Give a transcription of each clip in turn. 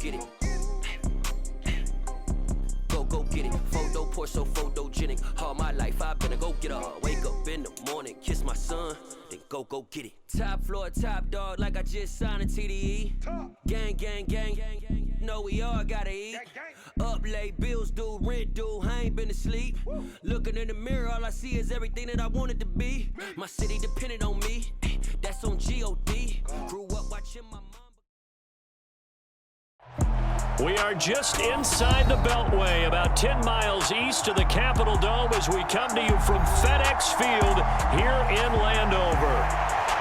get it. Go get it. Photo poor, so photogenic. All my life I've been a go-getter. Wake up in the morning, kiss my son, then go get it. Top floor, top dog, like I just signed a TDE. Gang, gang, gang, gang, gang. Know we all gotta eat. Up late, bills due, rent due, I ain't been asleep. Looking in the mirror, all I see is everything that I wanted to be. My city depended on me, that's on G.O.D. Grew up watching my mom. We are just inside the Beltway, about 10 miles east of the Capitol Dome as we come to you from FedEx Field here in Landover.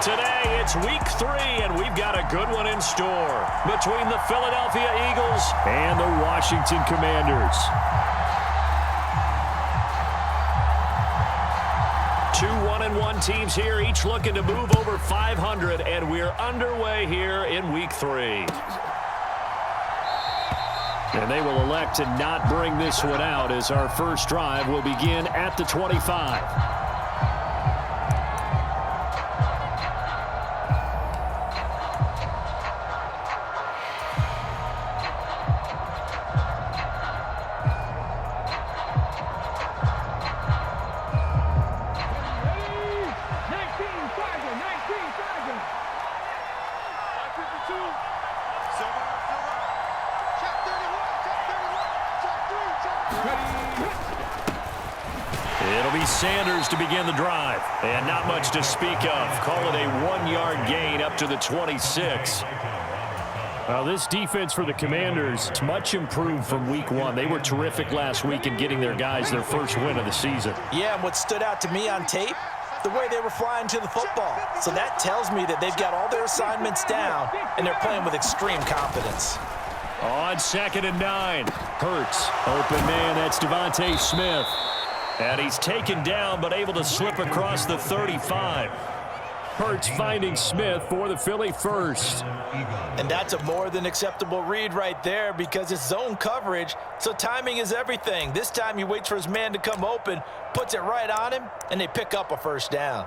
Today, it's week 3, and we've got a good one in store between the Philadelphia Eagles and the Washington Commanders. 2 1-1 teams here, each looking to move over 500, and we're underway here in week 3. And they will elect to not bring this one out as our first drive will begin at the 25. It'll be Sanders to begin the drive, and not much to speak of. Call it a 1-yard gain up to the 26. Well, this defense for the Commanders is much improved from week 1. They were terrific last week in getting their guys their first win of the season. Yeah, and what stood out to me on tape, the way they were flying to the football. So that tells me that they've got all their assignments down, and they're playing with extreme confidence. On 2nd and 9, Hurts. Open man, that's Devontae Smith. And he's taken down, but able to slip across the 35. Hurts finding Smith for the Philly first. And that's a more than acceptable read right there because it's zone coverage, so timing is everything. This time he waits for his man to come open, puts it right on him, and they pick up a first down.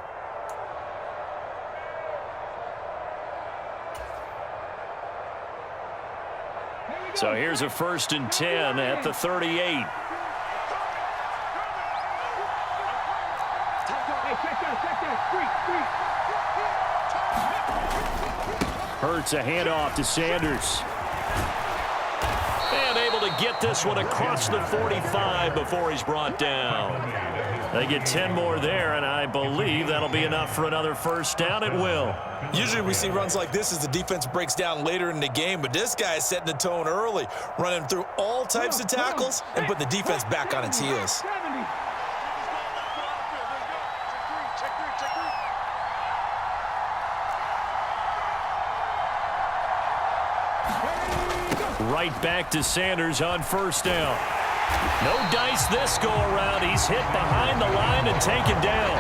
So here's a 1st and 10 at the 38. Hurts a handoff to Sanders. And able to get this one across the 45 before he's brought down. They get 10 more there, and I believe that'll be enough for another first down. It will. Usually we see runs like this as the defense breaks down later in the game, but this guy is setting the tone early, running through all types of tackles and put the defense back on its heels. Right back to Sanders on 1st down. No dice this go-around. He's hit behind the line and taken down.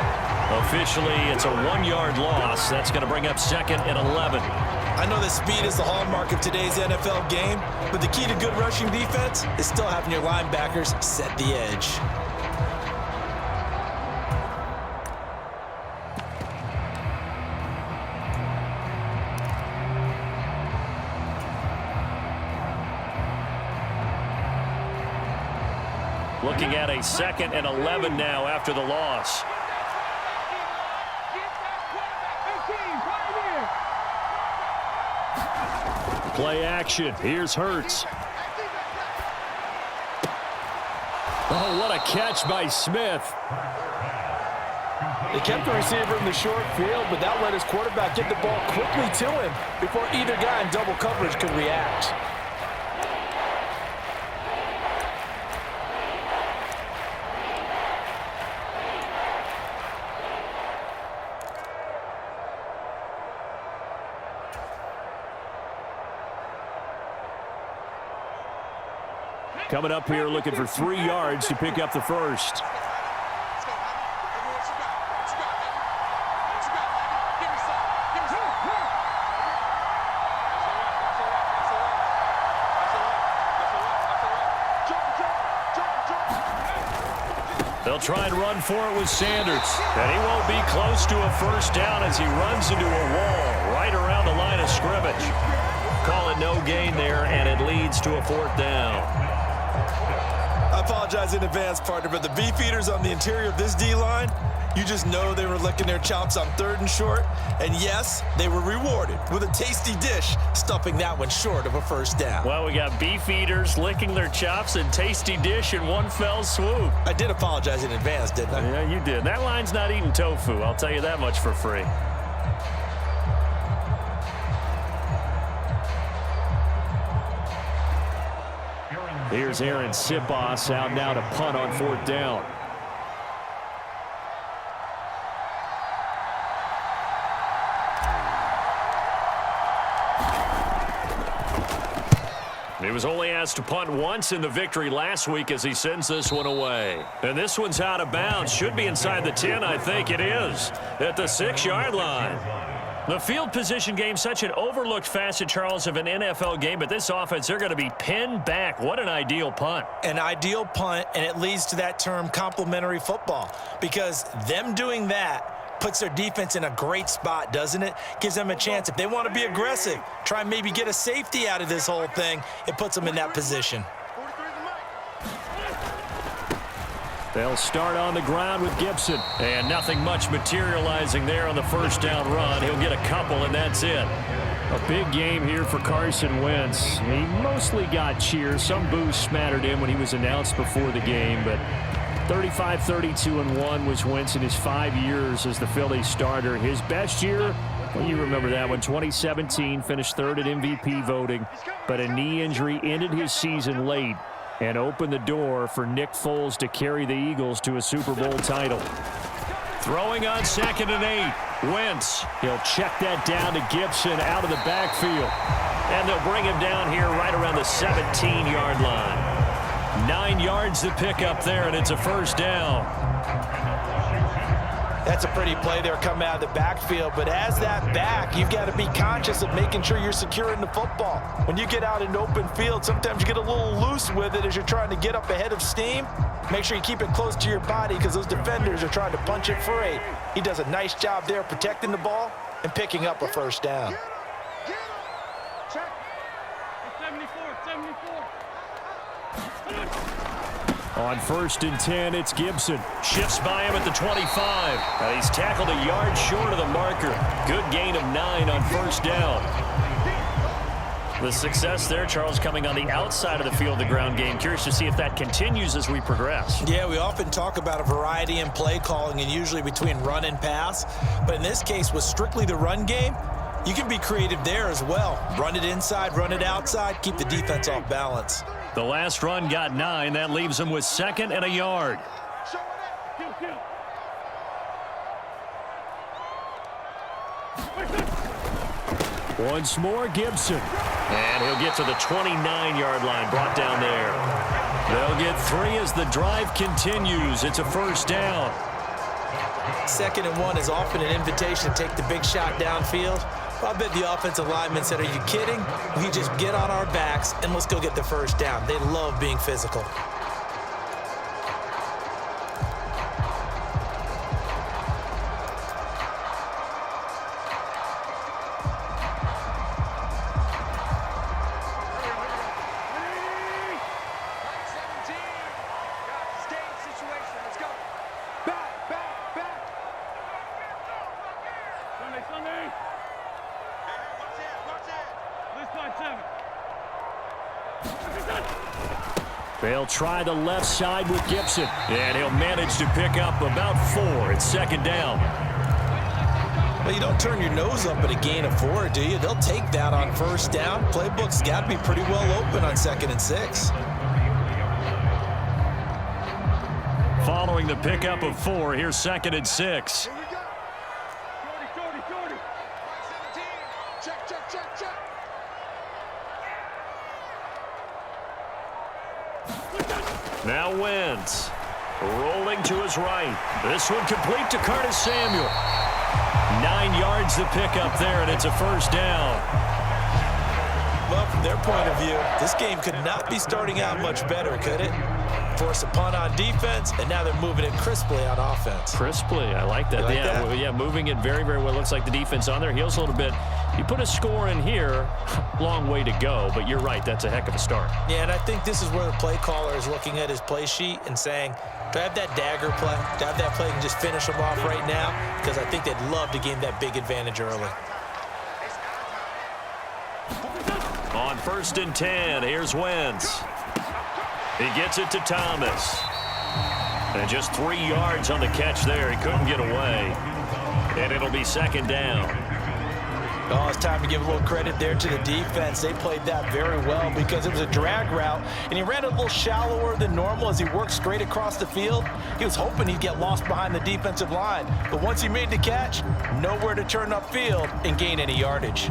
Officially, it's a 1-yard loss. That's going to bring up 2nd and 11. I know that speed is the hallmark of today's NFL game, but the key to good rushing defense is still having your linebackers set the edge. Looking at a 2nd and 11 now after the loss. Play action. Here's Hurts. Oh, what a catch by Smith. They kept the receiver in the short field, but that let his quarterback get the ball quickly to him before either guy in double coverage could react. Coming up here looking for 3 yards to pick up the first. They'll try and run for it with Sanders. And he won't be close to a first down as he runs into a wall right around the line of scrimmage. Call it but no gain there, and it leads to a 4th down. I apologize in advance, partner, but the beefeaters on the interior of this D-line, you just know they were licking their chops on 3rd and short. And yes, they were rewarded with a tasty dish, stuffing that one short of a 1st down. Well, we got beef eaters licking their chops and tasty dish in one fell swoop. I did apologize in advance, didn't I? Yeah, you did. That line's not eating tofu. I'll tell you that much for free. Here's Aaron Sipos out now to punt on 4th down. He was only asked to punt once in the victory last week as he sends this one away. And this one's out of bounds. Should be inside the 10, I think it is, at the 6-yard line. The field position game, such an overlooked facet, Charles, of an NFL game, but this offense, they're going to be pinned back. What an ideal punt. An ideal punt, and it leads to that term complementary football, because them doing that puts their defense in a great spot, doesn't it? Gives them a chance. If they want to be aggressive, try and maybe get a safety out of this whole thing, it puts them in that position. They'll start on the ground with Gibson. And nothing much materializing there on the 1st down run. He'll get a couple, and that's it. A big game here for Carson Wentz. He mostly got cheers. Some boos smattered in when he was announced before the game, but 35-32-1 was Wentz in his 5 years as the Phillies starter. His best year, well, you remember that one, 2017, finished 3rd at MVP voting, but a knee injury ended his season late and opened the door for Nick Foles to carry the Eagles to a Super Bowl title. Throwing on 2nd and 8. Wentz, he'll check that down to Gibson out of the backfield. And they'll bring him down here right around the 17-yard line. 9 yards to pick up there, and it's a 1st down. That's a pretty play there coming out of the backfield, but as that back, you've got to be conscious of making sure you're securing the football. When you get out in open field, sometimes you get a little loose with it as you're trying to get up ahead of steam. Make sure you keep it close to your body because those defenders are trying to punch it free. He does a nice job there protecting the ball and picking up a 1st down. On 1st and 10, it's Gibson. Shifts by him at the 25. He's tackled a yard short of the marker. Good gain of 9 on 1st down. The success there, Charles, coming on the outside of the field, the ground game. Curious to see if that continues as we progress. Yeah, we often talk about a variety in play calling and usually between run and pass. But in this case, with strictly the run game, you can be creative there as well. Run it inside, run it outside, keep the defense off balance. The last run got 9. That leaves him with 2nd and a yard. Once more, Gibson. And he'll get to the 29-yard line, brought down there. They'll get 3 as the drive continues. It's a 1st down. 2nd and 1 is often an invitation to take the big shot downfield. I bet the offensive lineman said, are you kidding? We just get on our backs and let's go get the 1st down. They love being physical. They'll try the left side with Gibson. And he'll manage to pick up about 4. It's 2nd down. Well, you don't turn your nose up at a gain of 4, do you? They'll take that on 1st down. Playbook's got to be pretty well open on 2nd and 6. Following the pickup of 4, here's 2nd and 6. Now Wentz, rolling to his right. This one complete to Curtis Samuel. 9 yards to pick up there, and it's a 1st down. Well, from their point of view, this game could not be starting out much better, could it? Force a punt on defense, and now they're moving it crisply on offense. Crisply, I like that. You like that? Yeah, moving it very, very well. Looks like the defense on their heels a little bit. You put a score in here, long way to go, but you're right, that's a heck of a start. Yeah, and I think this is where the play caller is looking at his play sheet and saying, do I have that dagger play? Do I have that play and just finish them off right now? Because I think they'd love to gain that big advantage early. On 1st and 10, here's Wentz. He gets it to Thomas. And just 3 yards on the catch there. He couldn't get away. And it'll be 2nd down. Oh, it's time to give a little credit there to the defense. They played that very well because it was a drag route, and he ran a little shallower than normal as he worked straight across the field. He was hoping he'd get lost behind the defensive line, but once he made the catch, nowhere to turn upfield and gain any yardage.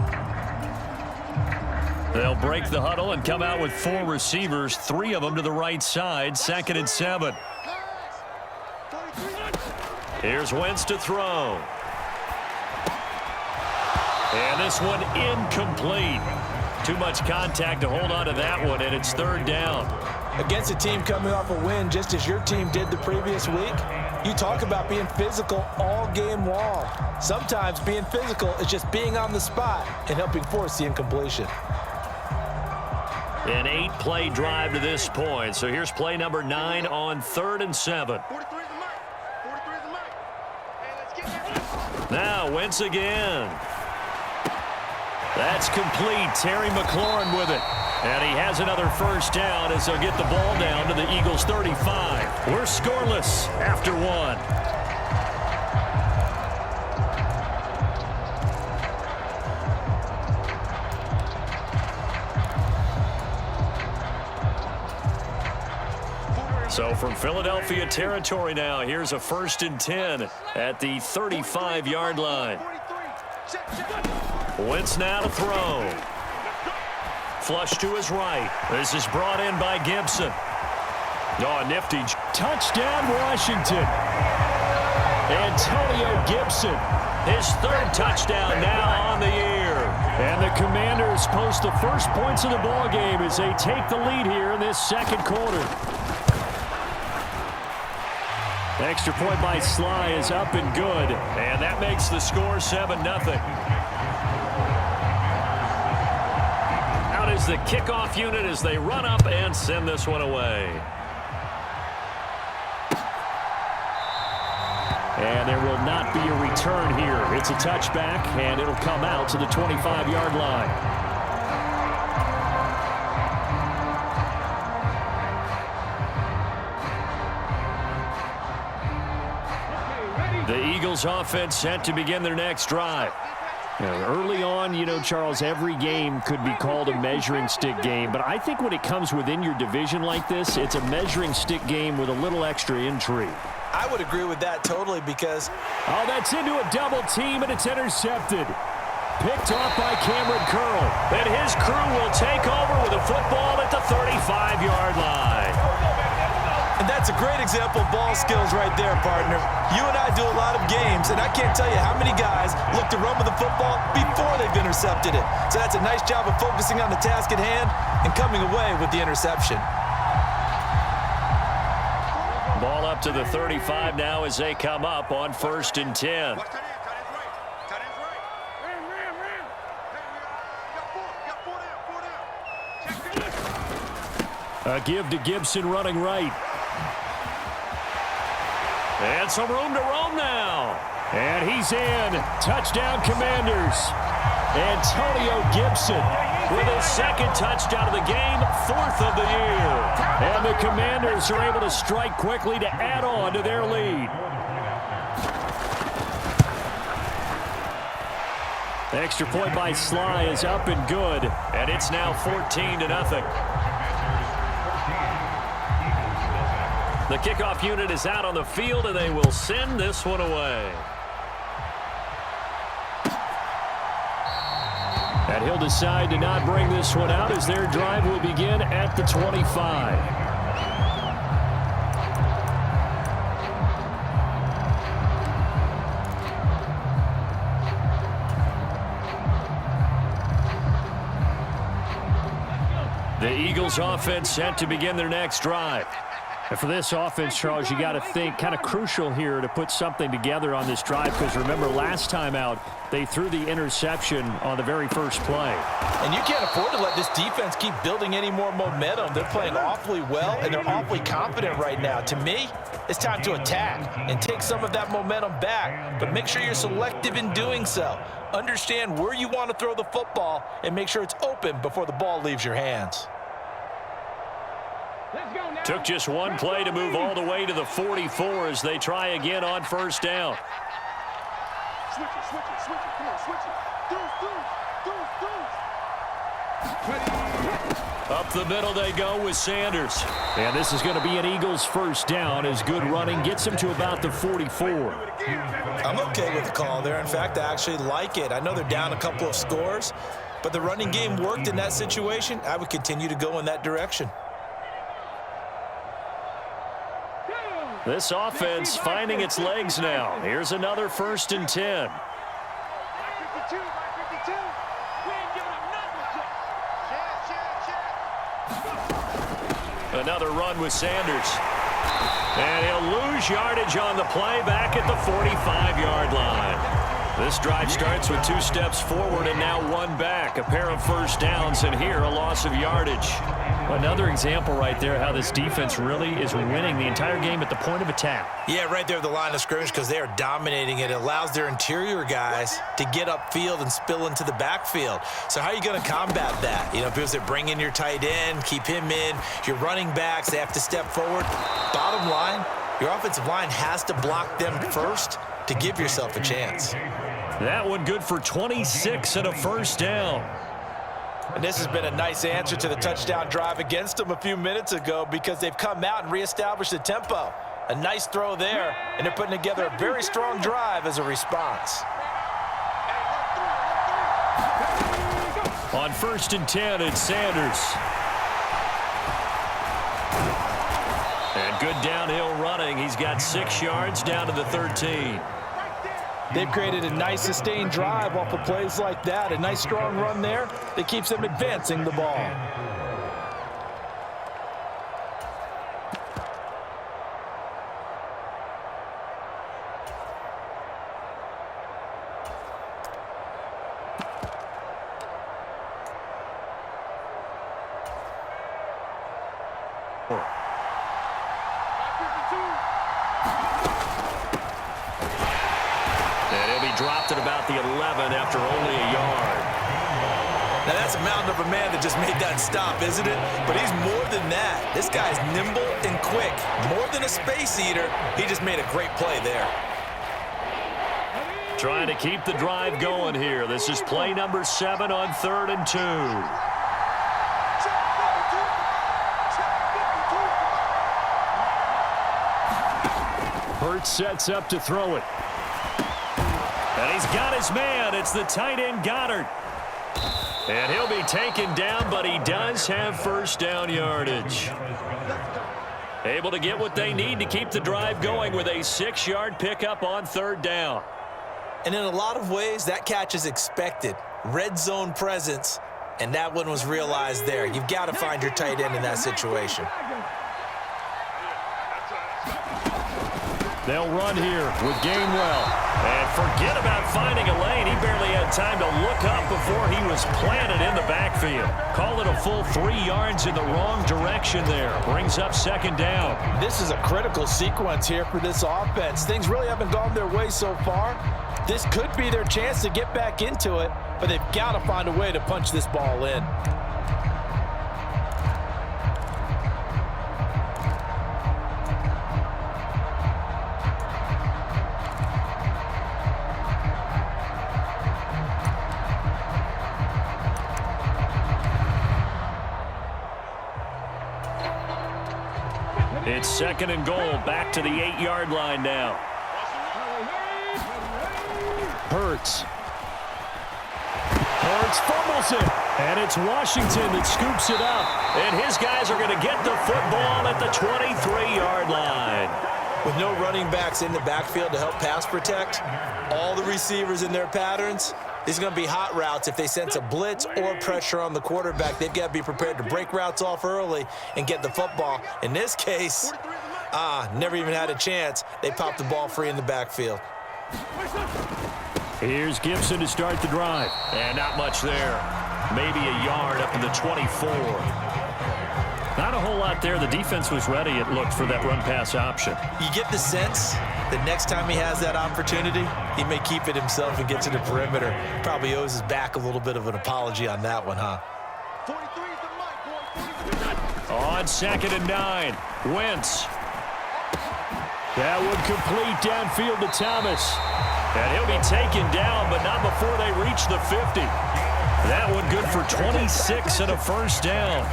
They'll break the huddle and come out with 4 receivers, 3 of them to the right side, 2nd and 7. Here's Wentz to throw. And this one incomplete. Too much contact to hold on to that one, and it's 3rd down. Against a team coming off a win just as your team did the previous week, you talk about being physical all game long. Sometimes being physical is just being on the spot and helping force the incompletion. An 8-play drive to this point. So here's play number 9 on 3rd and 7. Now Wentz again. That's complete. Terry McLaurin with it. And he has another 1st down as they'll get the ball down to the Eagles' 35. We're scoreless after 1. So from Philadelphia territory now, here's a 1st and 10 at the 35-yard line. Wentz now to throw. Flush to his right. This is brought in by Gibson. Oh, nifty. Touchdown, Washington. Antonio Gibson. His 3rd touchdown now on the year. And the Commanders post the first points of the ball game as they take the lead here in this 2nd quarter. Extra point by Sly is up and good. And that makes the score 7-0. Out is the kickoff unit as they run up and send this one away. And there will not be a return here. It's a touchback, and it'll come out to the 25-yard line. The Eagles offense set to begin their next drive. Early on, Charles, every game could be called a measuring stick game. But I think when it comes within your division like this, it's a measuring stick game with a little extra intrigue. I would agree with that totally because... Oh, that's into a double team, and it's intercepted. Picked off by Cameron Curl. And his crew will take over with a football at the 35-yard line. And that's a great example of ball skills right there, partner. You and I do a lot of games, and I can't tell you how many guys look to run with the football before they've intercepted it. So that's a nice job of focusing on the task at hand and coming away with the interception. Ball up to the 35 now as they come up on 1st and 10. A give to Gibson running right. And some room to roam now. And he's in. Touchdown, Commanders. Antonio Gibson with his 2nd touchdown of the game, 4th of the year. And the Commanders are able to strike quickly to add on to their lead. Extra point by Sly is up and good. And it's now 14-0. The kickoff unit is out on the field, and they will send this one away. And he'll decide to not bring this one out as their drive will begin at the 25. The Eagles offense set to begin their next drive. And for this offense, Charles, you got to think kind of crucial here to put something together on this drive, because remember last time out they threw the interception on the very first play. And you can't afford to let this defense keep building any more momentum. They're playing awfully well, and they're awfully confident right now. To me, it's time to attack and take some of that momentum back, but make sure you're selective in doing so. Understand where you want to throw the football and make sure it's open before the ball leaves your hands. Took just one play to move all the way to the 44 as they try again on first down. Switch it. Come on, switch it. Up the middle they go with Sanders. And this is going to be an Eagles first down as good running gets him to about the 44. I'm okay with the call there. In fact, I actually like it. I know they're down a couple of scores, but the running game worked in that situation. I would continue to go in that direction. This offense finding its legs now. Here's another 1st and 10. Another run with Sanders. And he'll lose yardage on the play back at the 45-yard line. This drive starts with 2 steps forward and now 1 back. A pair of first downs, and here a loss of yardage. Another example right there how this defense really is winning the entire game at the point of attack. Yeah, right there at the line of scrimmage, because they are dominating it. It allows their interior guys to get upfield and spill into the backfield. So how are you going to combat that? You know, because they bring in your tight end, keep him in. Your running backs, they have to step forward. Bottom line, your offensive line has to block them first to give yourself a chance. That one good for 26 and a first down. And this has been a nice answer to the touchdown drive against them a few minutes ago, because they've come out and reestablished the tempo. A nice throw there, and they're putting together a very strong drive as a response. On 1st and 10, it's Sanders. And good downhill running. He's got 6 yards down to the 13. They've created a nice sustained drive off of plays like that. A nice strong run there that keeps them advancing the ball. Dropped at about the 11 after only a yard. Now that's a mountain of a man that just made that stop, isn't it? But he's more than that. This guy's nimble and quick. More than a space eater, he just made a great play there. Trying to keep the drive going here. This is play number 7 on 3rd and 2. Hurts sets up to throw it. And he's got his man. It's the tight end, Goddard. And he'll be taken down, but he does have first down yardage. Able to get what they need to keep the drive going with a 6-yard pickup on 3rd down. And in a lot of ways, that catch is expected. Red zone presence, and that one was realized there. You've got to find your tight end in that situation. They'll run here with Gainwell. And forget about finding a lane. He barely had time to look up before he was planted in the backfield. Call it a full 3 yards in the wrong direction there. Brings up 2nd down. This is a critical sequence here for this offense. Things really haven't gone their way so far. This could be their chance to get back into it, but they've got to find a way to punch this ball in. It's 2nd and goal, back to the 8-yard line now. Hurts fumbles it. And it's Washington that scoops it up. And his guys are going to get the football at the 23-yard line. With no running backs in the backfield to help pass protect, all the receivers in their patterns, these are going to be hot routes. If they sense a blitz or pressure on the quarterback, they've got to be prepared to break routes off early and get the football. In this case, Never even had a chance. They popped the ball free in the backfield. Here's Gibson to start the drive. And not much there. Maybe a yard up in the 24. Not a whole lot there. The defense was ready, it looked, for that run-pass option. You get the sense that next time he has that opportunity, he may keep it himself and get to the perimeter. Probably owes his back a little bit of an apology on that one, huh? 43 is the mic, boy. On 2nd and 9, Wentz. That would complete downfield to Thomas. And he'll be taken down, but not before they reach the 50. That one good for 26 and a first down.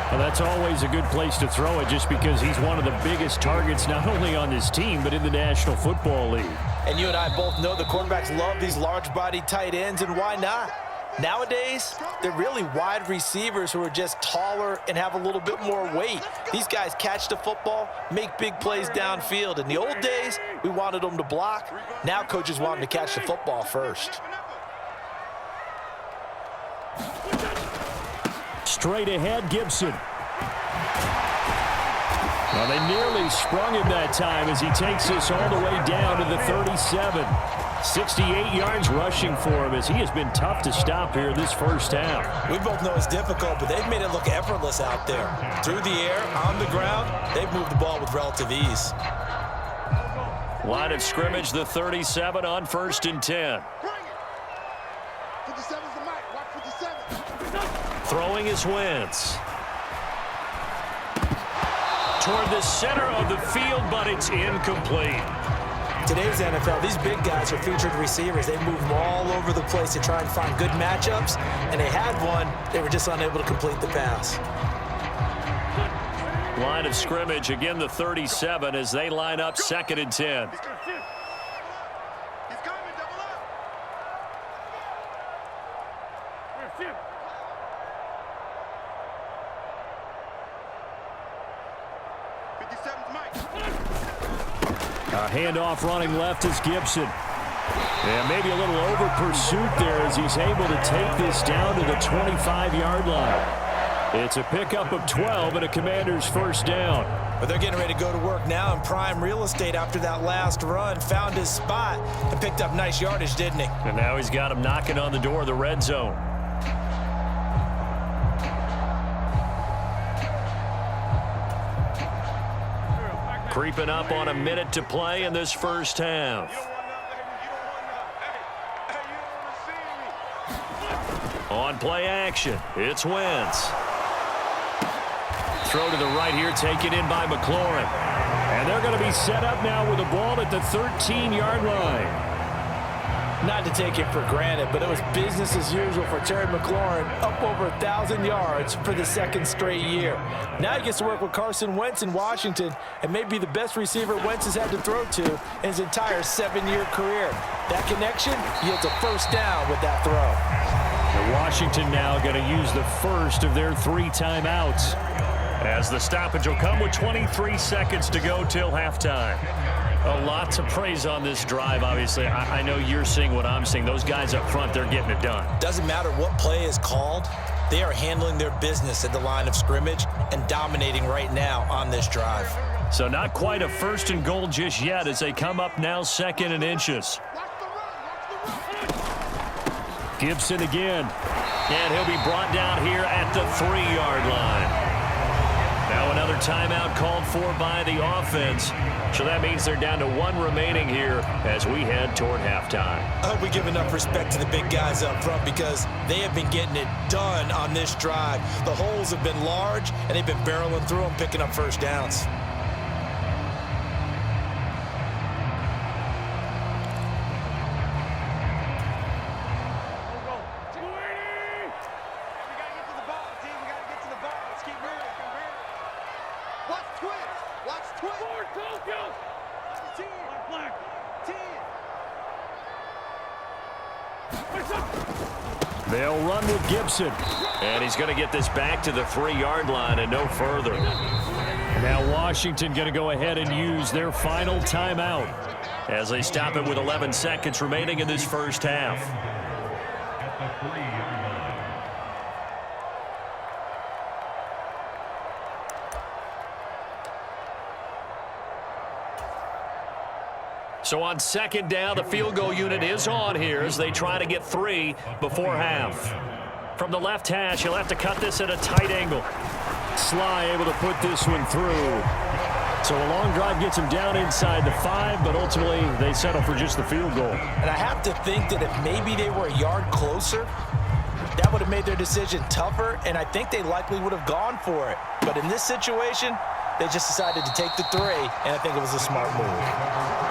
Well, that's always a good place to throw it, just because he's one of the biggest targets not only on this team but in the National Football League. And you and I both know the quarterbacks love these large-bodied tight ends, and why not? Nowadays, they're really wide receivers who are just taller and have a little bit more weight. These guys catch the football, make big plays downfield. In the old days, we wanted them to block. Now coaches want them to catch the football first. Straight ahead, Gibson. Well, they nearly sprung him that time as he takes this all the way down to the 37. 68 yards rushing for him as he has been tough to stop here this first half. We both know it's difficult, but they've made it look effortless out there. Through the air, on the ground, they've moved the ball with relative ease. Line of scrimmage, the 37 on 1st and 10. 57's the mic. Watch 57. Throwing is Wentz. Toward the center of the field, but it's incomplete. Today's NFL, these big guys are featured receivers. They move them all over the place to try and find good matchups, and they had one. They were just unable to complete the pass. Line of scrimmage, again the 37 as they line up 2nd and 10. He's coming, double up. 57's mic. A handoff running left is Gibson. And maybe a little over pursuit there as he's able to take this down to the 25-yard line. It's a pickup of 12 and a Commander's first down. But they're getting ready to go to work now in prime real estate after that last run. Found his spot and picked up nice yardage, didn't he? And now he's got him knocking on the door of the red zone. Creeping up on a minute to play in this first half. On play action, it's Wentz. Throw to the right here, taken in by McLaurin. And they're going to be set up now with the ball at the 13-yard line. Not to take it for granted, but it was business as usual for Terry McLaurin, up over 1,000 yards for the 2nd straight year. Now he gets to work with Carson Wentz in Washington and may be the best receiver Wentz has had to throw to in his entire 7-year career. That connection yields a first down with that throw. And Washington now going to use the first of their 3 timeouts. As the stoppage will come with 23 seconds to go till halftime. A lot to praise on this drive, obviously. I know you're seeing what I'm seeing. Those guys up front, they're getting it done. Doesn't matter what play is called. They are handling their business at the line of scrimmage and dominating right now on this drive. So not quite a 1st and goal just yet as they come up now 2nd and inches. Gibson again. And he'll be brought down here at the 3-yard line. Now another timeout called for by the offense. So that means they're down to 1 remaining here as we head toward halftime. I hope we give enough respect to the big guys up front because they have been getting it done on this drive. The holes have been large, and they've been barreling through them, picking up first downs. They'll run with Gibson. And he's going to get this back to the 3-yard line and no further. Now Washington going to go ahead and use their final timeout as they stop it with 11 seconds remaining in this first half. So on second down, the field goal unit is on here as they try to get 3 before half. From the left hash, he'll have to cut this at a tight angle. Sly able to put this one through. So a long drive gets him down inside the 5, but ultimately they settle for just the field goal. And I have to think that if maybe they were a yard closer, that would have made their decision tougher, and I think they likely would have gone for it. But in this situation, they just decided to take the 3, and I think it was a smart move.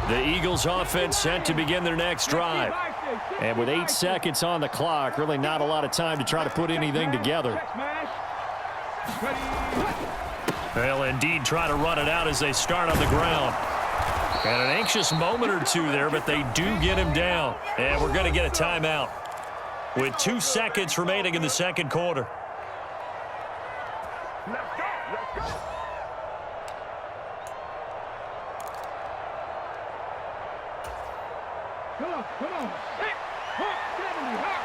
The Eagles offense set to begin their next drive. And with 8 seconds on the clock, really not a lot of time to try to put anything together. They'll indeed try to run it out as they start on the ground. And an anxious moment or two there, but they do get him down. And we're going to get a timeout with 2 seconds remaining in the second quarter. Come on. Hey, Hawk 70, Hawk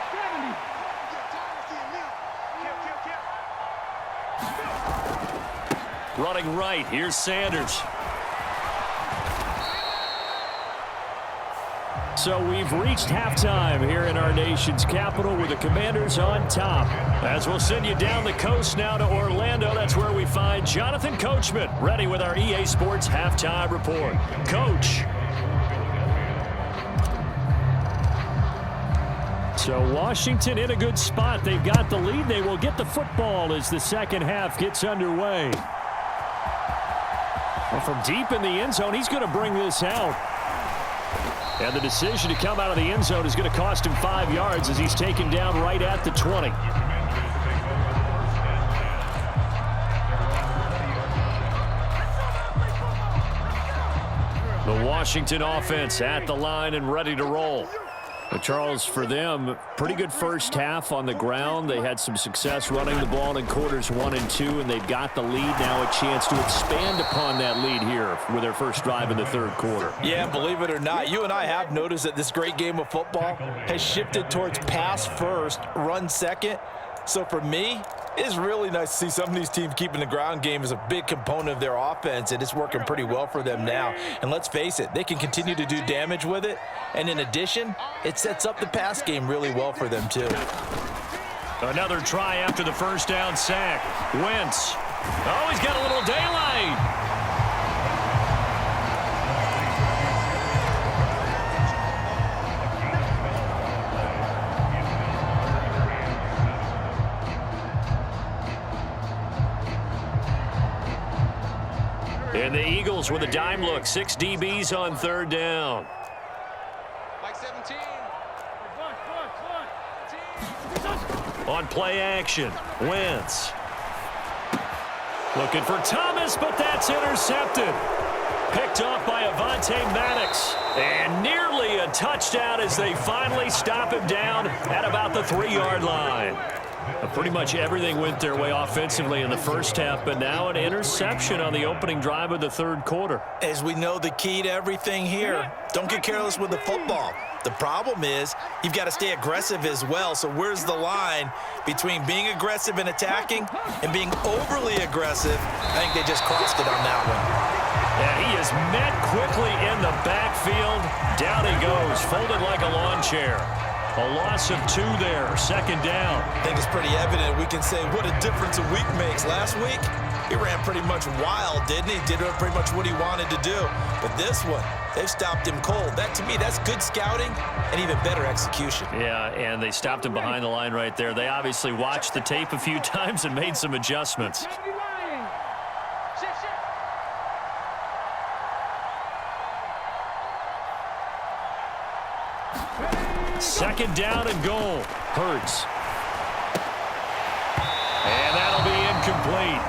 70. Running right, here's Sanders. So we've reached halftime here in our nation's capital with the Commanders on top. As we'll send you down the coast now to Orlando, that's where we find Jonathan Coachman ready with our EA Sports Halftime Report. Coach. So Washington in a good spot. They've got the lead. They will get the football as the second half gets underway. Well, from deep in the end zone, he's going to bring this out. And the decision to come out of the end zone is going to cost him 5 yards as he's taken down right at the 20. The Washington offense at the line and ready to roll. But Charles, for them, pretty good first half on the ground. They had some success running the ball in quarters 1 and 2, and they've got the lead. Now a chance to expand upon that lead here with their first drive in the third quarter. Yeah, believe it or not, you and I have noticed that this great game of football has shifted towards pass first, run second. So for me, it's really nice to see some of these teams keeping the ground game as a big component of their offense, and it's working pretty well for them now. And let's face it, they can continue to do damage with it. And in addition, it sets up the pass game really well for them too. Another try after the first down sack. Wentz. Oh, he's got a little daylight. And the Eagles with a dime look. 6 DBs on third down. Like 17. On play action, Wentz. Looking for Thomas, but that's intercepted. Picked off by Avonte Maddox. And nearly a touchdown as they finally stop him down at about the 3-yard line. Pretty much everything went their way offensively in the first half, but now an interception on the opening drive of the third quarter. As we know, the key to everything here, don't get careless with the football. The problem is you've got to stay aggressive as well. So where's the line between being aggressive and attacking and being overly aggressive? I think they just crossed it on that one. Yeah, he is met quickly in the backfield. Down he goes, folded like a lawn chair. A loss of 2 there, second down. I think it's pretty evident. We can say what a difference a week makes. Last week, he ran pretty much wild, didn't he? Did pretty much what he wanted to do. But this one, they've stopped him cold. That, to me, that's good scouting and even better execution. Yeah, and they stopped him behind the line right there. They obviously watched the tape a few times and made some adjustments. Second down and goal. Hurts. And that'll be incomplete.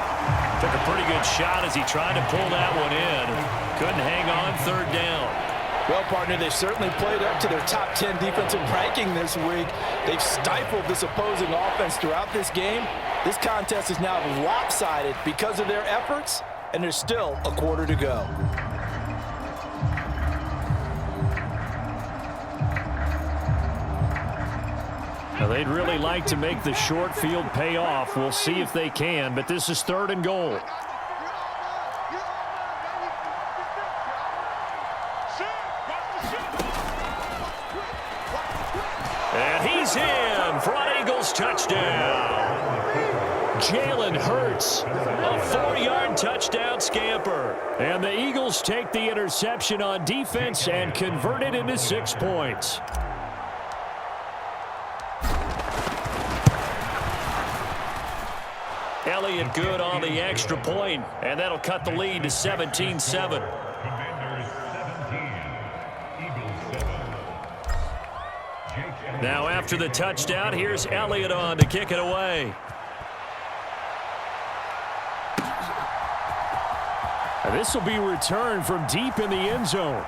Took a pretty good shot as he tried to pull that one in. Couldn't hang on third down. Well, partner, they certainly played up to their top 10 defensive ranking this week. They've stifled this opposing offense throughout this game. This contest is now lopsided because of their efforts, and there's still a quarter to go. Now, they'd really like to make the short field pay off. We'll see if they can, but this is 3rd and goal. And he's in for an Eagles touchdown. Jalen Hurts, a 4-yard touchdown scamper. And the Eagles take the interception on defense and convert it into 6 points. Elliott good on the extra point, and that'll cut the lead to 17-7. Now after the touchdown, here's Elliott on to kick it away. And this will be returned from deep in the end zone.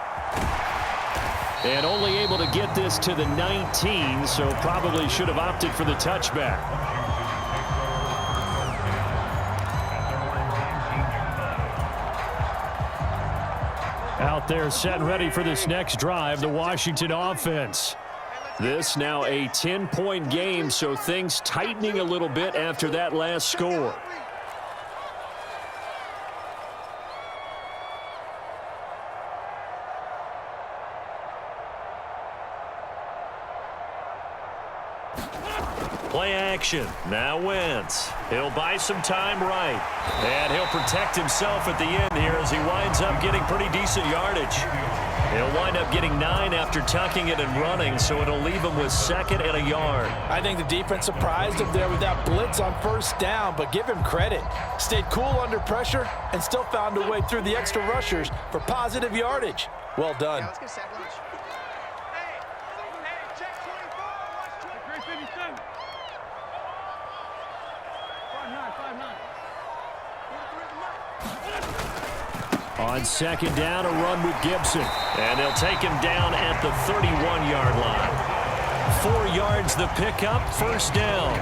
And only able to get this to the 19, so probably should have opted for the touchback. Out there set and ready for this next drive, the Washington offense. This now a 10-point game, so things tightening a little bit after that last score. Play action. Now Wentz. He'll buy some time right. And he'll protect himself at the end here as he winds up getting pretty decent yardage. He'll wind up getting 9 after tucking it and running, so it'll leave him with 2nd and a yard. I think the defense surprised him there with that blitz on 1st down, but give him credit. Stayed cool under pressure and still found a way through the extra rushers for positive yardage. Well done. On 2nd down, a run with Gibson. And they'll take him down at the 31-yard line. 4 yards the pickup, 1st down.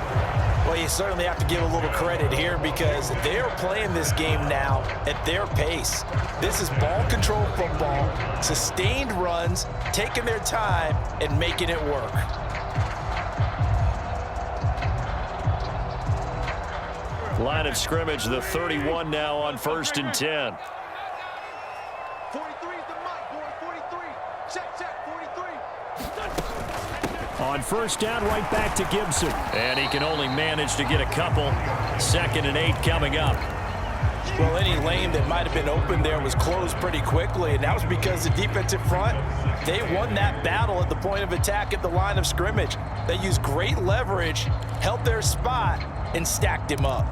Well, you certainly have to give a little credit here because they're playing this game now at their pace. This is ball control football, sustained runs, taking their time and making it work. Line of scrimmage, the 31 now on 1st and 10. 43 is the mic, boy. 43. Check, 43. On 1st down, right back to Gibson. And he can only manage to get a couple. 2nd and 8 coming up. Well, any lane that might have been open there was closed pretty quickly, and that was because the defensive front, they won that battle at the point of attack at the line of scrimmage. They used great leverage, held their spot, and stacked him up.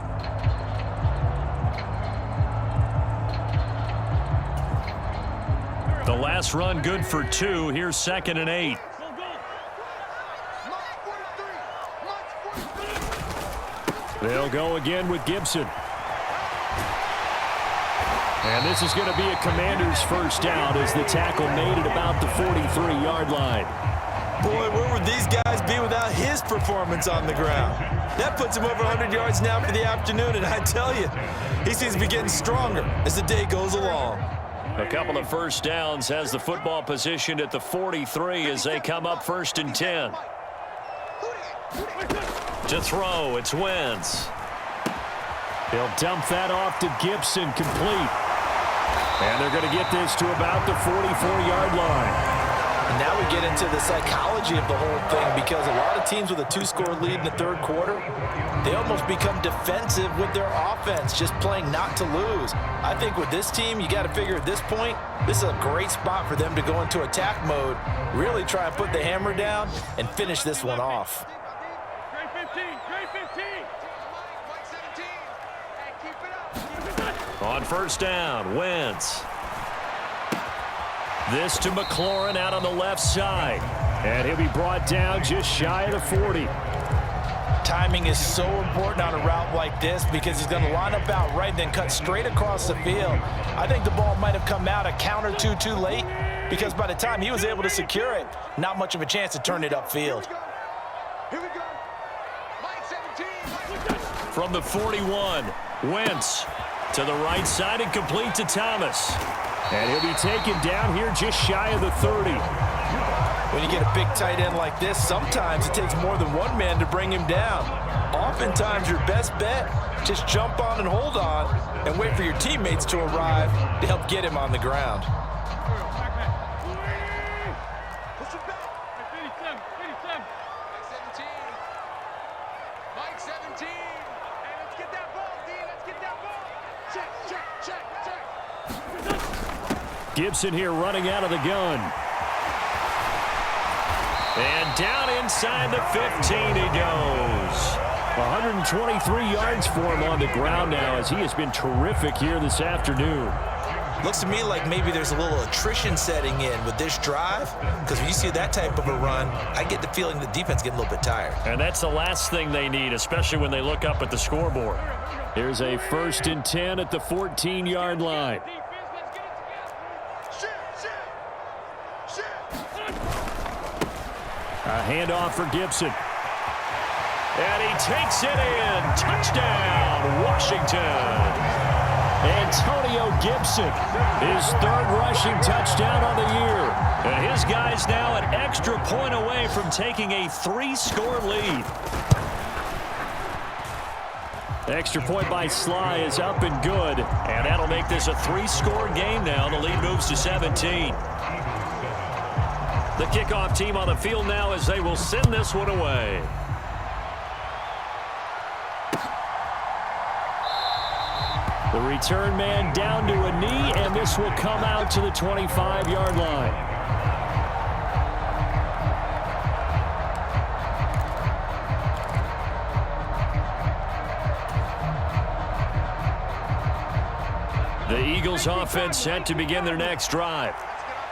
The last run good for 2. Here's 2nd and 8. They'll go again with Gibson. And this is going to be a Commander's 1st down as the tackle made at about the 43-yard line. Boy, where would these guys be without his performance on the ground? That puts him over 100 yards now for the afternoon, and I tell you, he seems to be getting stronger as the day goes along. A couple of 1st downs, has the football positioned at the 43 as they come up 1st and 10. To throw, it's Wentz. He'll dump that off to Gibson, complete. And they're going to get this to about the 44-yard line. And now we get into the psychology of the whole thing because a lot of teams with a 2-score lead in the 3rd quarter, they almost become defensive with their offense, just playing not to lose. I think with this team, you got to figure at this point, this is a great spot for them to go into attack mode, really try and put the hammer down and finish this one off. Grade 15, grade 15. Mike 17. Hey, keep it up. On 1st down, Wentz. This to McLaurin out on the left side. And he'll be brought down just shy of the 40. Timing is so important on a route like this because he's going to line up out right and then cut straight across the field. I think the ball might have come out a count or two too late because by the time he was able to secure it, not much of a chance to turn it upfield. Here we go. Mike 17. From the 41, Wentz To the right side and complete to Thomas. And he'll be taken down here just shy of the 30. When you get a big tight end like this, sometimes it takes more than one man to bring him down. Oftentimes, your best bet, just jump on and hold on and wait for your teammates to arrive to help get him on the ground. Gibson here running out of the gun. And down inside the 15 he goes. 123 yards for him on the ground now as he has been terrific here this afternoon. Looks to me like maybe there's a little attrition setting in with this drive, because when you see that type of a run, I get the feeling the defense getting a little bit tired. And that's the last thing they need, especially when they look up at the scoreboard. Here's a 1st and 10 at the 14-yard line. A handoff for Gibson. And he takes it in. Touchdown, Washington. Antonio Gibson, his 3rd rushing touchdown on the year. And his guys now an extra point away from taking a 3-score lead. The extra point by Sly is up and good. And that'll make this a 3-score game now. The lead moves to 17. The kickoff team on the field now as they will send this one away. The return man down to a knee, and this will come out to the 25-yard line. The Eagles offense set to begin their next drive.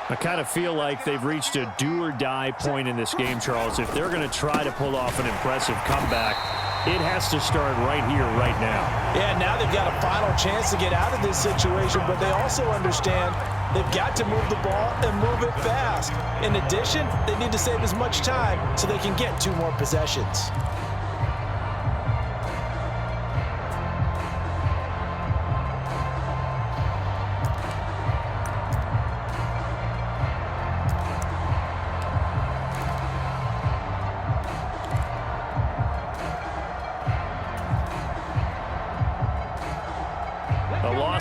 I kind of feel like they've reached a do-or-die point in this game, Charles. If they're going to try to pull off an impressive comeback, it has to start right here, right now. Yeah, now they've got a final chance to get out of this situation, but they also understand they've got to move the ball and move it fast. In addition, they need to save as much time so they can get 2 more possessions.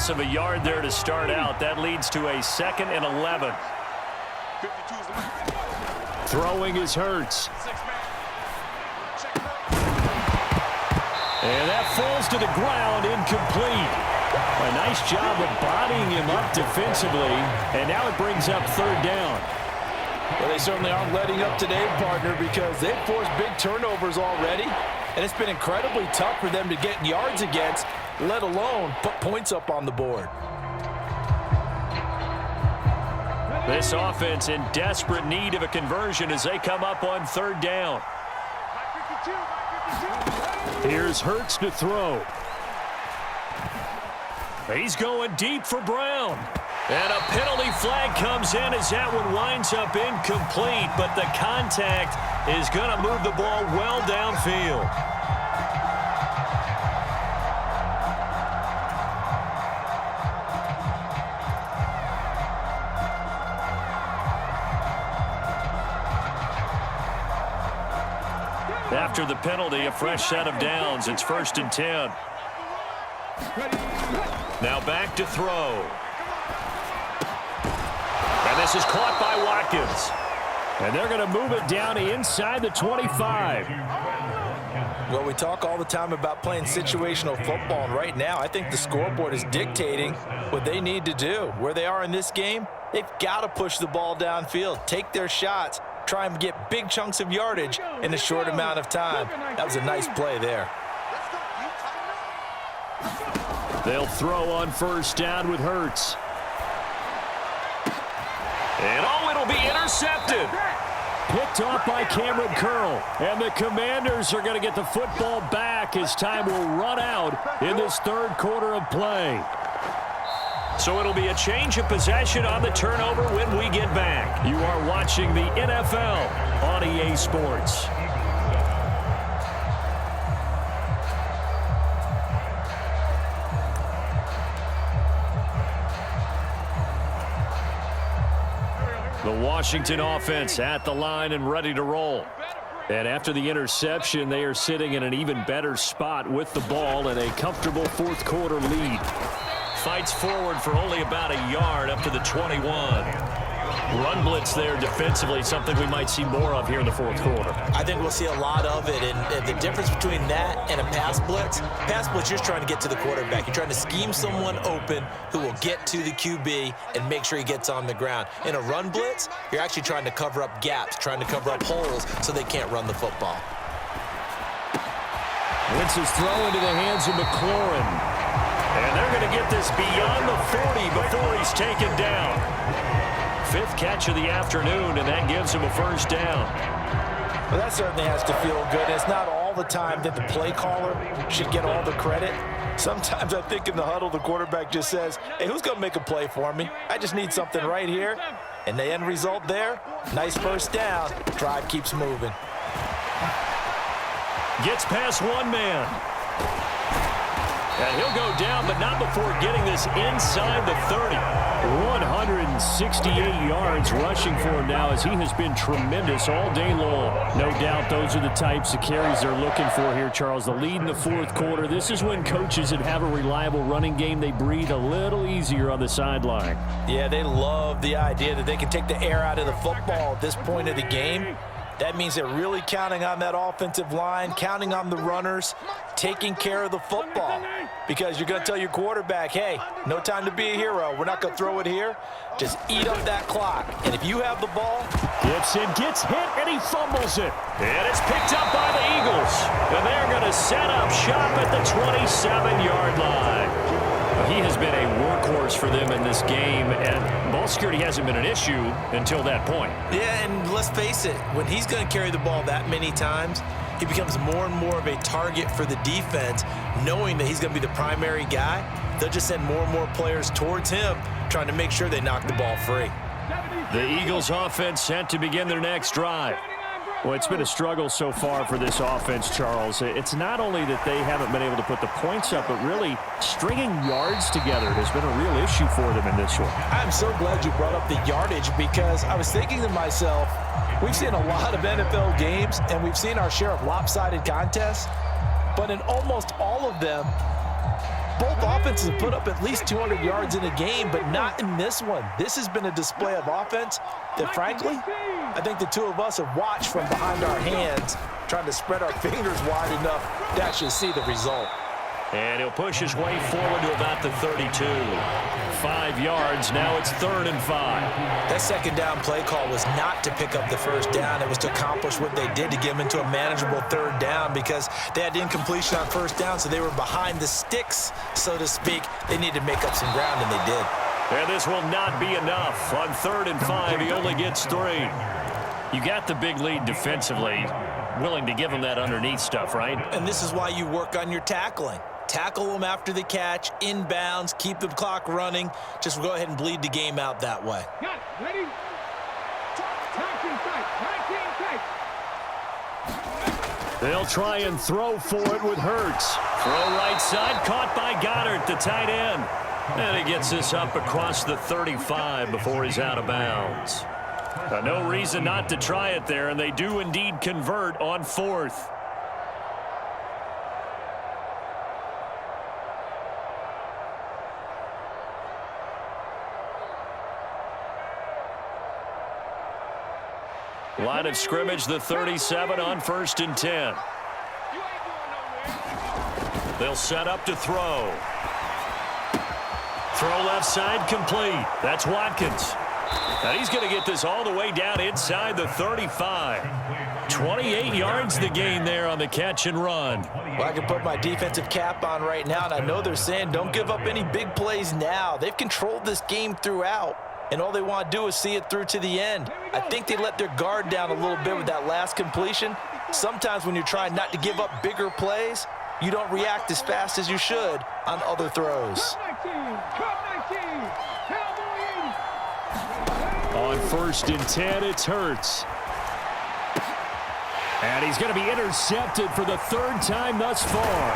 Of a yard there to start out. That leads to a 2nd and 11. Throwing is Hurts. And that falls to the ground, incomplete. A nice job of bodying him up defensively, and now it brings up 3rd down. Well, they certainly aren't letting up today, partner, because they've forced big turnovers already, and it's been incredibly tough for them to get yards against, let alone put points up on the board. This offense in desperate need of a conversion as they come up on 3rd down. Here's Hurts to throw. He's going deep for Brown. And a penalty flag comes in as that one winds up incomplete, but the contact is going to move the ball well downfield. After the penalty, a fresh set of downs. It's 1st and 10. Now back to throw. And this is caught by Watkins. And they're going to move it down to inside the 25. Well, we talk all the time about playing situational football, and right now I think the scoreboard is dictating what they need to do. Where they are in this game, they've got to push the ball downfield, take their shots, try and get big chunks of yardage in a short amount of time. That was a nice play there. They'll throw on 1st down with Hurts. And it'll be intercepted. Picked off by Cameron Curl. And the Commanders are going to get the football back as time will run out in this 3rd quarter of play. So it'll be a change of possession on the turnover when we get back. You are watching the NFL on EA Sports. Washington offense at the line and ready to roll. And after the interception, they are sitting in an even better spot with the ball and a comfortable fourth quarter lead. Fights forward for only about a yard up to the 21. Run blitz there defensively, something we might see more of here in the fourth quarter. I think we'll see a lot of it, and the difference between that and a pass blitz, you're trying to get to the quarterback. You're trying to scheme someone open who will get to the QB and make sure he gets on the ground. In a run blitz, you're actually trying to cover up gaps, trying to cover up holes so they can't run the football. Wentz's throw into the hands of McLaurin. And they're going to get this beyond the 40 before he's taken down. Fifth catch of the afternoon, and that gives him a first down. Well, that certainly has to feel good. It's not all the time that the play caller should get all the credit. Sometimes I think in the huddle, the quarterback just says, hey, who's going to make a play for me? I just need something right here. And the end result there, nice first down. Drive keeps moving. Gets past one man. And he'll go down, but not before getting this inside the 30. 168 yards rushing for him now, as he has been tremendous all day long. No doubt those are the types of carries they're looking for here, Charles. The lead in the fourth quarter. This is when coaches that have a reliable running game, they breathe a little easier on the sideline. Yeah, they love the idea that they can take the air out of the football at this point of the game. That means they're really counting on that offensive line, counting on the runners, taking care of the football. Because you're going to tell your quarterback, hey, no time to be a hero. We're not going to throw it here. Just eat up that clock. And if you have the ball. Gibson gets hit, and he fumbles it. And it's picked up by the Eagles. And they're going to set up shop at the 27-yard line. He has been a workhorse for them in this game, and ball security hasn't been an issue until that point. Yeah, and let's face it, when he's going to carry the ball that many times, he becomes more and more of a target for the defense, knowing that he's going to be the primary guy. They'll just send more and more players towards him, trying to make sure they knock the ball free. The Eagles offense set to begin their next drive. Well, it's been a struggle so far for this offense, Charles. It's not only that they haven't been able to put the points up, but really stringing yards together has been a real issue for them in this one. I'm so glad you brought up the yardage, because I was thinking to myself, we've seen a lot of NFL games, and we've seen our share of lopsided contests, but in almost all of them, both offenses have put up at least 200 yards in a game, but not in this one. This has been a display of offense that, frankly, I think the two of us have watched from behind our hands, trying to spread our fingers wide enough to actually see the result. And he'll push his way forward to about the 32. 5 yards, now it's 3rd and 5. That second down play call was not to pick up the first down. It was to accomplish what they did, to get them into a manageable 3rd down, because they had incompletion on first down, so they were behind the sticks, so to speak. They needed to make up some ground, and they did. And this will not be enough. On 3rd and 5, he only gets 3. You got the big lead defensively, willing to give him that underneath stuff, right? And this is why you work on your tackling. Tackle them after the catch, inbounds, keep the clock running. Just go ahead and bleed the game out that way. Got it. Ready? 19 tight. They'll try and throw for it with Hurts. Throw right side, caught by Goddard, the tight end. And he gets this up across the 35 before he's out of bounds. No reason not to try it there, and they do indeed convert on 4th. Line of scrimmage, the 37 on 1st and 10. They'll set up to throw. Throw left side, complete. That's Watkins. And he's going to get this all the way down inside the 35. 28 yards the gain there on the catch and run. Well, I can put my defensive cap on right now, and I know they're saying don't give up any big plays now. They've controlled this game throughout, and all they want to do is see it through to the end. I think they let their guard down a little bit with that last completion. Sometimes when you're trying not to give up bigger plays, you don't react as fast as you should on other throws. On 1st and 10, it's Hurts. And he's going to be intercepted for the 3rd time thus far.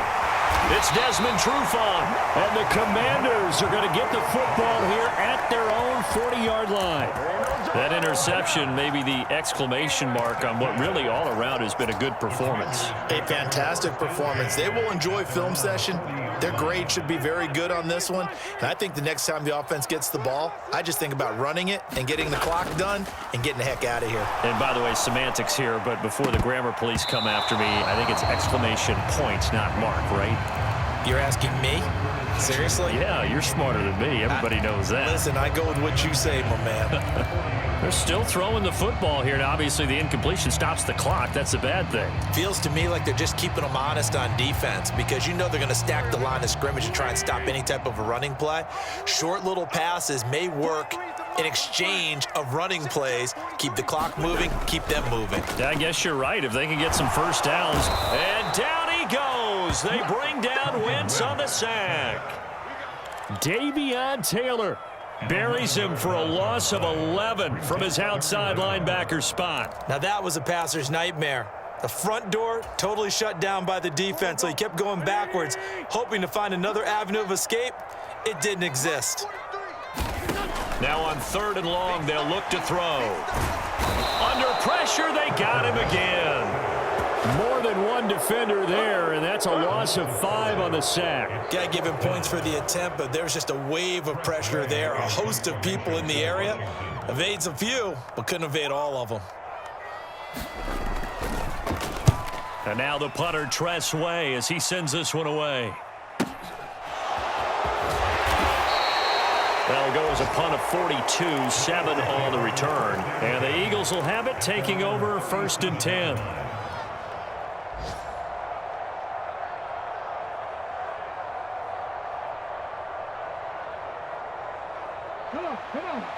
It's Desmond Trufant, and the Commanders are going to get the football here at their own 40-yard line. That interception may be the exclamation mark on what really all around has been a good performance. A fantastic performance. They will enjoy film session. Their grade should be very good on this one. And I think the next time the offense gets the ball, I just think about running it and getting the clock done and getting the heck out of here. And by the way, semantics here, but before the grammar police come after me, I think it's exclamation point, not mark, right? You're asking me? Seriously? Yeah, you're smarter than me. Everybody knows that. Listen, I go with what you say, my man. They're still throwing the football here, and obviously the incompletion stops the clock. That's a bad thing. Feels to me like they're just keeping them honest on defense because you know they're going to stack the line of scrimmage and try and stop any type of a running play. Short little passes may work in exchange of running plays. Keep the clock moving, keep them moving. I guess you're right. If they can get some first downs. And down he goes. They bring down Wentz on the sack. Davion Taylor buries him for a loss of 11 from his outside linebacker spot. Now that was a passer's nightmare. The front door totally shut down by the defense, so he kept going backwards, hoping to find another avenue of escape. It didn't exist. Now on 3rd and long, they'll look to throw. Under pressure, they got him again. More than one defender there, and that's a loss of 5 on the sack. Got to give him points for the attempt, but there's just a wave of pressure there. A host of people in the area. Evades a few, but couldn't evade all of them. And now the punter, Tress Way, as he sends this one away. That'll go as a punt of 42, 7 on the return. And the Eagles will have it, taking over 1st and 10.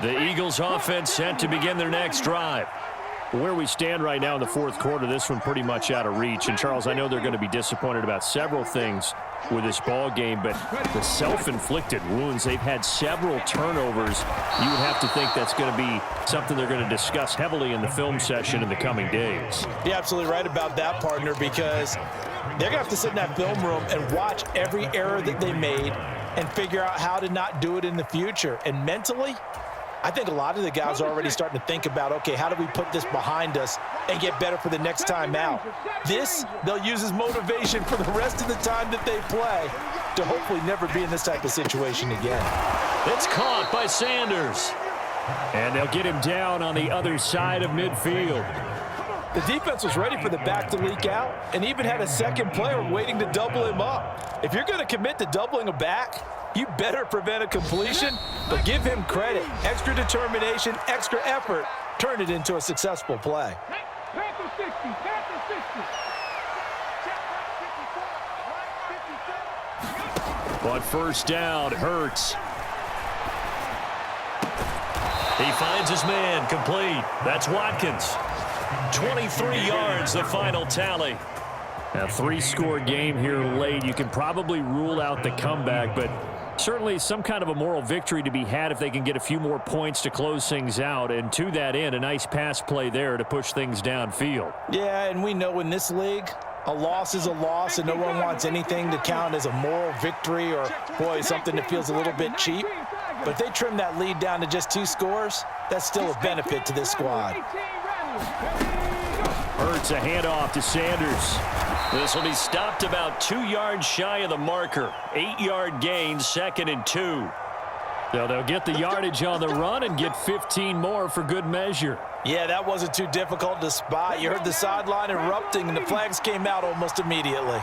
The Eagles offense set to begin their next drive. Where we stand right now in the 4th quarter, this one pretty much out of reach. And, Charles, I know they're going to be disappointed about several things with this ball game, but the self-inflicted wounds, they've had several turnovers. You would have to think that's going to be something they're going to discuss heavily in the film session in the coming days. You're absolutely right about that, partner, because they're going to have to sit in that film room and watch every error that they made and figure out how to not do it in the future. And mentally, I think a lot of the guys are already starting to think about, okay, how do we put this behind us and get better for the next time out? This, they'll use as motivation for the rest of the time that they play to hopefully never be in this type of situation again. It's caught by Sanders. And they'll get him down on the other side of midfield. The defense was ready for the back to leak out and even had a second player waiting to double him up. If you're going to commit to doubling a back, you better prevent a completion, but give him credit. Extra determination, extra effort, turn it into a successful play. Panther 60, Panther 60. But first down, Hurts. He finds his man, complete. That's Watkins. 23 yards, the final tally. A 3-score game here late. You can probably rule out the comeback, but certainly some kind of a moral victory to be had if they can get a few more points to close things out. And to that end, a nice pass play there to push things downfield. Yeah, and we know in this league, a loss is a loss, and no one wants anything to count as a moral victory or, boy, something that feels a little bit cheap. But if they trim that lead down to just 2 scores, that's still a benefit to this squad. Hurts a handoff to Sanders. This will be stopped about 2 yards shy of the marker. 8-yard gain, 2nd and 2. So they'll get the yardage on the run and get 15 more for good measure. Yeah, that wasn't too difficult to spot. You heard the sideline erupting, and the flags came out almost immediately.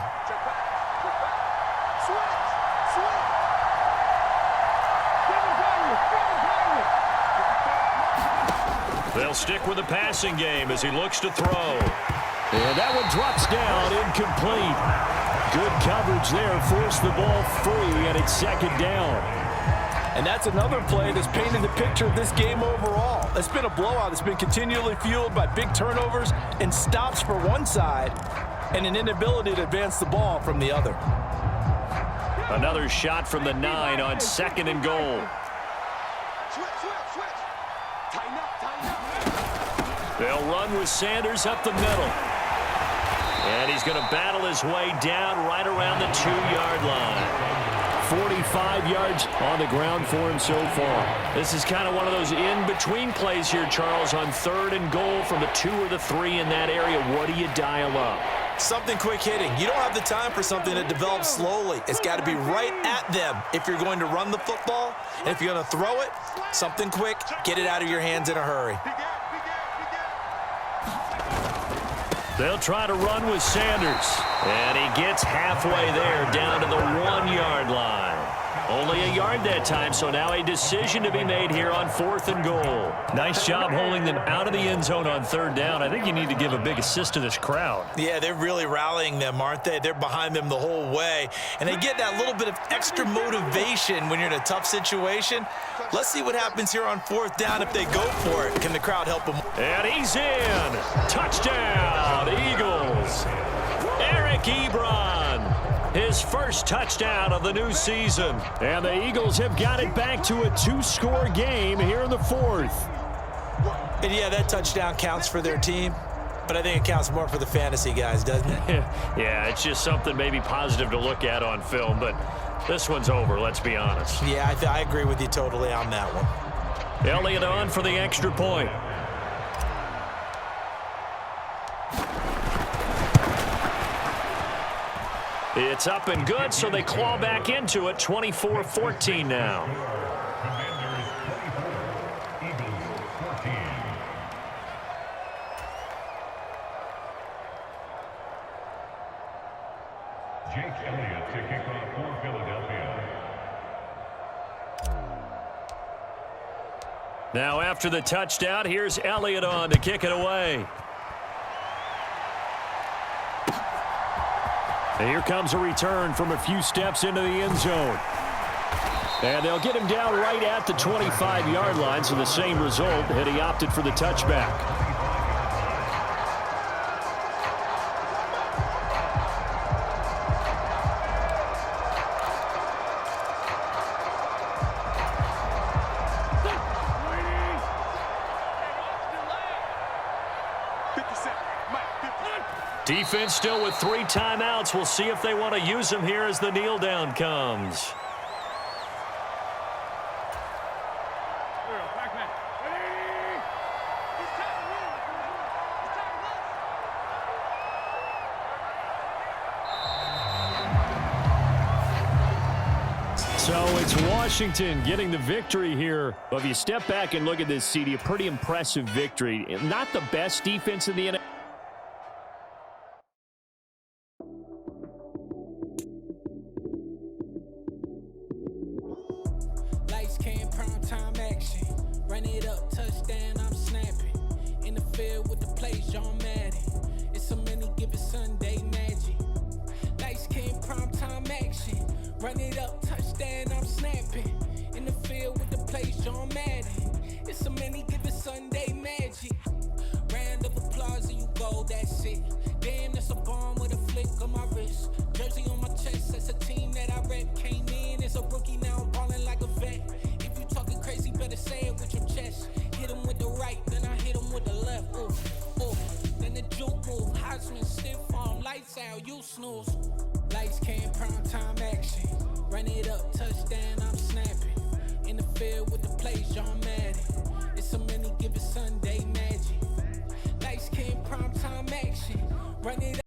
They'll stick with the passing game as he looks to throw. And that one drops down, incomplete. Good coverage there, forced the ball free, and it's 2nd down. And that's another play that's painted the picture of this game overall. It's been a blowout. It's been continually fueled by big turnovers and stops for one side and an inability to advance the ball from the other. Another shot from the 9 on 2nd and goal. They'll run with Sanders up the middle. And he's going to battle his way down right around the 2-yard line. 45 yards on the ground for him so far. This is kind of one of those in-between plays here, Charles, on 3rd and goal from the 2 or the 3 in that area. What do you dial up? Something quick hitting. You don't have the time for something that develops slowly. It's got to be right at them if you're going to run the football. And if you're going to throw it, something quick, get it out of your hands in a hurry. They'll try to run with Sanders. And he gets halfway there, down to the 1-yard line. Only a yard that time, so now a decision to be made here on 4th and goal. Nice job holding them out of the end zone on 3rd down. I think you need to give a big assist to this crowd. Yeah, they're really rallying them, aren't they? They're behind them the whole way. And they get that little bit of extra motivation when you're in a tough situation. Let's see what happens here on 4th down if they go for it. Can the crowd help them? And he's in. Touchdown, Eagles. Eric Ebron, his first touchdown of the new season. And the Eagles have got it back to a 2-score game here in the 4th. And yeah, that touchdown counts for their team, but I think it counts more for the fantasy guys, doesn't it? Yeah, it's just something maybe positive to look at on film, but this one's over, let's be honest. Yeah, I agree with you totally on that one. Elliott on for the extra point. It's up and good, so they claw back into it. 24-14 now. Jake Elliott to kick off for Philadelphia. Now after the touchdown, here's Elliott on to kick it away. And here comes a return from a few steps into the end zone. And they'll get him down right at the 25-yard line, so the same result had he opted for the touchback. Defense still with 3 timeouts. We'll see if they want to use them here as the kneel down comes. So it's Washington getting the victory here. But if you step back and look at this, CD, a pretty impressive victory. Not the best defense in the NFL. Run it up, touchdown, I'm snapping. In the field with the plays, John Madden. It's so many given Sunday magic. Lights came prime time action. Run it up, touchdown, I'm snapping. In the field with the plays, John Madden. It's so many given Sunday magic. Round of applause and you go, that's it. Damn, that's a bomb with a flick on my wrist. Jersey on my chest, that's a team that I rep. Came in as a rookie, now I'm balling like a vet. Talking crazy, better say it with your chest. Hit him with the right, then I hit him with the left. Ooh, ooh. Then the juke move. Heisman stiff arm, lights out, you snooze. Lights came, prime time action. Run it up, touchdown, I'm snapping. In the field with the plays, John Madden. It's so many given Sunday magic. Lights came, prime time action. Run it up.